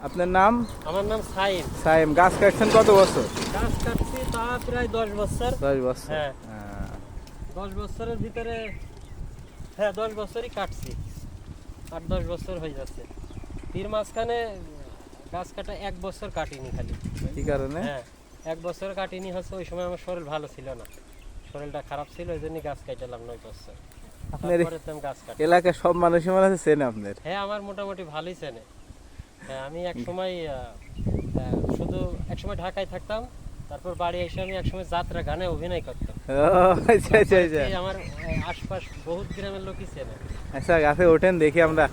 আপনার নাম? আমার নাম সাইম। সাইম, গাছ কাটছেন কত বছর? গাছ কাটছি তা প্রায় 10 বছর। 10 বছর। হ্যাঁ 10 বছরের ভিতরে, হ্যাঁ 10 বছরই কাটছি, 8-10 বছর হয়ে যাচ্ছে। এর মাঝখানে গাছ কাটা 1 বছর কাটিনি খালি। কি কারণে? হ্যাঁ 1 বছর কাটিনি হচ্ছে ওই সময় আমার শরীর ভালো ছিল না, শরীরটা খারাপ ছিল, ওই জন্য গাছ কাটালাম 9 বছর। আপনার তারপরে তো আমি গাছ কাটি। এলাকার সব মানুষই মনে আছে চেনে আপনার? হ্যাঁ আমার মোটামুটি ভালোই চেনে। হ্যাঁ আমি এক সময় শুধু এক সময় ঢাকায় থাকতাম, তারপর বাড়ি এসে আমি একসময় যাত্রা গানে অভিনয় করতাম। ও আচ্ছা আচ্ছা আচ্ছা। আমার আশপাশ বহুত গ্রামের লোকই চেনে। আচ্ছা গাছে ওঠেন দেখি আমরা।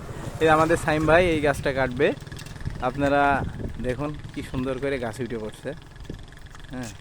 এই আমাদের সাইম ভাই এই গাছটা কাটবে, আপনারা দেখুন কি সুন্দর করে গাছ উঠে পড়ছে। হ্যাঁ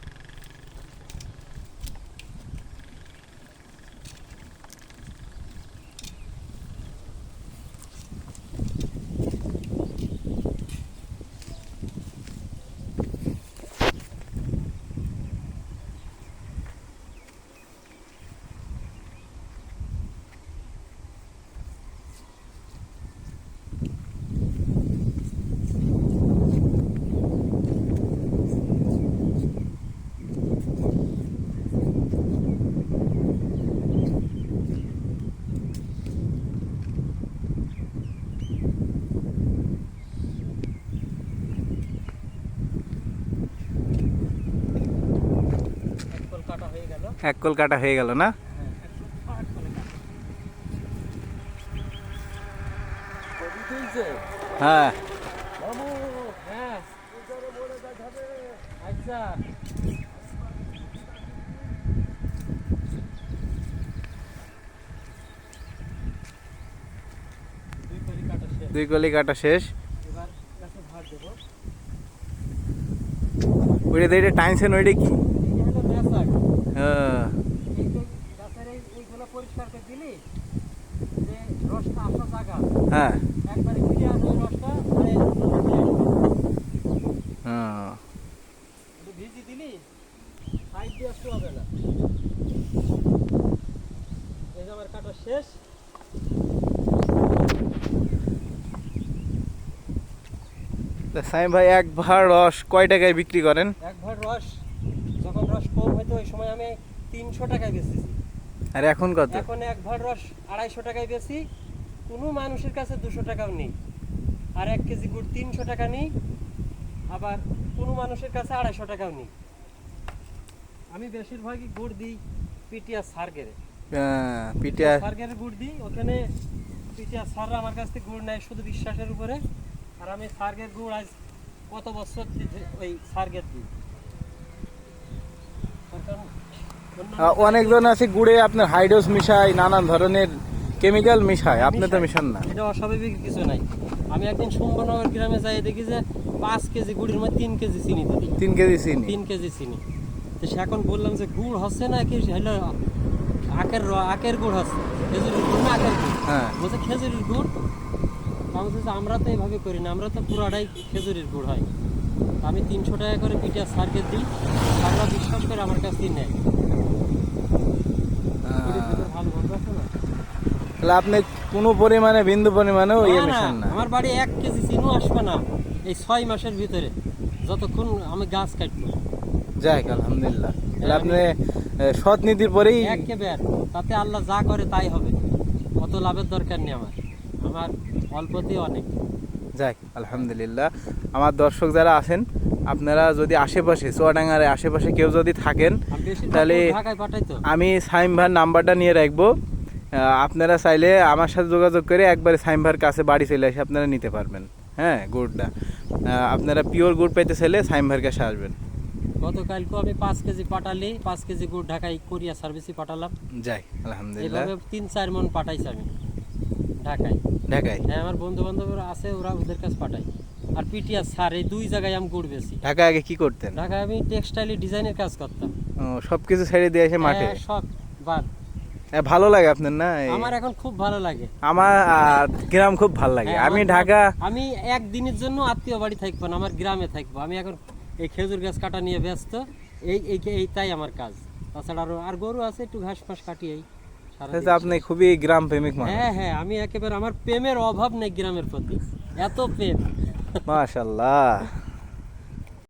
এক কল কাটা হয়ে গেল। এক কল কাটা হয়ে গেল না? হ্যাঁ আচ্ছা 2 কলি কাটা শেষ। এবার গাছে ভার দেবো। ওইটা দিয়ে টাইনছেন, ওইটা কি? এই হলো মেসাক। হ্যাঁ এই যে গাছের এইগুলো পরিষ্কার করে দিলি যে রসটা আসা জায়গা হ্যাঁ একবারে ফিরে আসবে রসটা, হ্যাঁ ভিজি দিলি সাইড দিয়ে আসতে হবে না। এই যে আমার কাটা শেষ। সাইম ভাই এক ভার রস কয় টাকায় বিক্রি করেন? এক ভার রস যখন রস কম হইতো ওই সময় আমি 300 টাকায় বেচেছি। আর এখন কত? এখন এক ভার রস 250 টাকায় বেচি, কোনো মানুষের কাছে 200 টাকাও নেই। আর 1 কেজি গুড় 300 টাকা নেই, আবার কোনো মানুষের কাছে 250 টাকাও নেই। আমি বেশিরভাগই গুড় দিই পিটিয়া সার্গেরে। পিঠা সার্গের গুড় দিই, ওখানে পিটিয়া সাররা আমার কাছ থেকে গুড় নেয় শুধু বিশ্বাসের উপরে। আর আমি সার্গের গুড় আজ কত বছর ওই সার্গের দিই। অনেকজন আছে গুড়ে আপনার হাইড্রোস মিশায়, নানান ধরনের কেমিক্যাল মিশায়, আপনি তো মিশান না। এটা অস্বাভাবিক কিছু নাই। আমি একদিন শম্ভনগর গ্রামে যাই দেখি যে 5 কেজি গুড়ের মধ্যে 3 কেজি চিনি দিই। 3 কেজি চিনি? 3 কেজি চিনি। তো সে এখন বললাম যে গুড় হচ্ছে না কি হলো, আখের গুড় হচ্ছে, খেজুরের গুড় না আখের গুড়। হ্যাঁ বলছে খেজুরের গুড়। আমি বলছি আমরা তো এইভাবে করি না, আমরা তো পুরাটাই খেজুরের গুড় হয়। আমি 300 টাকা করে পিঠা সার্কে দিই, আমরা বিশ্বাস করে আমার কাছ থেকে নেয়। ভালো গন্ধ আছে না? তাহলে আপনি কোনো পরিমাণে বিন্দু পরিমাণেও ইয়ে মিশান না? আমার বাড়ি 1 কেজি চিনিও আসবে না এই 6 মাসের ভিতরে, যতক্ষণ আমি গাছ কাটবো। যাক আলহামদুলিল্লাহ। তাহলে আপনি সৎ নীতির পরেই একেবারে, তাতে আল্লাহ যা করে তাই হবে, অত লাভের দরকার নেই আমার, আমার অল্পতেই অনেক। যাক আলহামদুলিল্লাহ। আমার দর্শক যারা আছেন, আপনারা যদি আশেপাশে চুয়াডাঙ্গার আশেপাশে কেউ যদি থাকেন, তাহলে ঢাকায় পাঠাই তো আমি সাইম ভাইয়ের নাম্বারটা নিয়ে রাখবো। আপনারা চাইলে আমার সাথে যোগাযোগ করে একবারে সাইম ভাইয়ের কাছে বাড়ি চলে এসে আপনারা নিতে পারবেন। হ্যাঁ গুড়টা আপনারা পিওর গুড় পেতে চাইলে সাইম ভাইয়ের কাছে আসবেন। গতকালকে আমি 5 কেজি পাঠালি, 5 কেজি গুড় ঢাকায় কোরিয়া সার্ভিসে পাঠালাম। যাই আলহামদুলিল্লাহ। এভাবে 3-4 মন পাঠাইছি আমি ঢাকায়। ঢাকায়? হ্যাঁ আমার বন্ধু বান্ধবরা আছে, ওরা ওদের কাছে পাঠাই। আর পিটিয়া সার, এই 2 জায়গায় আমি গুড় বেশি। ঢাকায় আগে কি করতেন? ঢাকায় আমি টেক্সটাইল ডিজাইনের কাজ করতাম। সবকিছু ছেড়ে দিয়ে এসে মাঠে? হ্যাঁ, সব বাদ। ভালো লাগে আপনার না? আমার এখন খুব ভালো লাগে। আমার গ্রাম খুব ভালো লাগে। হ্যাঁ, আমি আমার ঢাকা, আমি একদিনের জন্য আত্মীয় বাড়ি থাকবো না, আমার গ্রামে থাকবো। আমি এখন এই খেজুর গাছ কাটা নিয়ে ব্যস্ত, এইটাই আমার কাজ। তাছাড়া আর গরু আছে, একটু ঘাস ফাঁস কাটি এই সারাদিন। আপনি খুবই গ্রাম প্রেমিক মানুষ। হ্যাঁ হ্যাঁ, আমি একেবারে, আমার প্রেমের অভাব নেই গ্রামের প্রতি, এত প্রেম। মাশাল্লাহ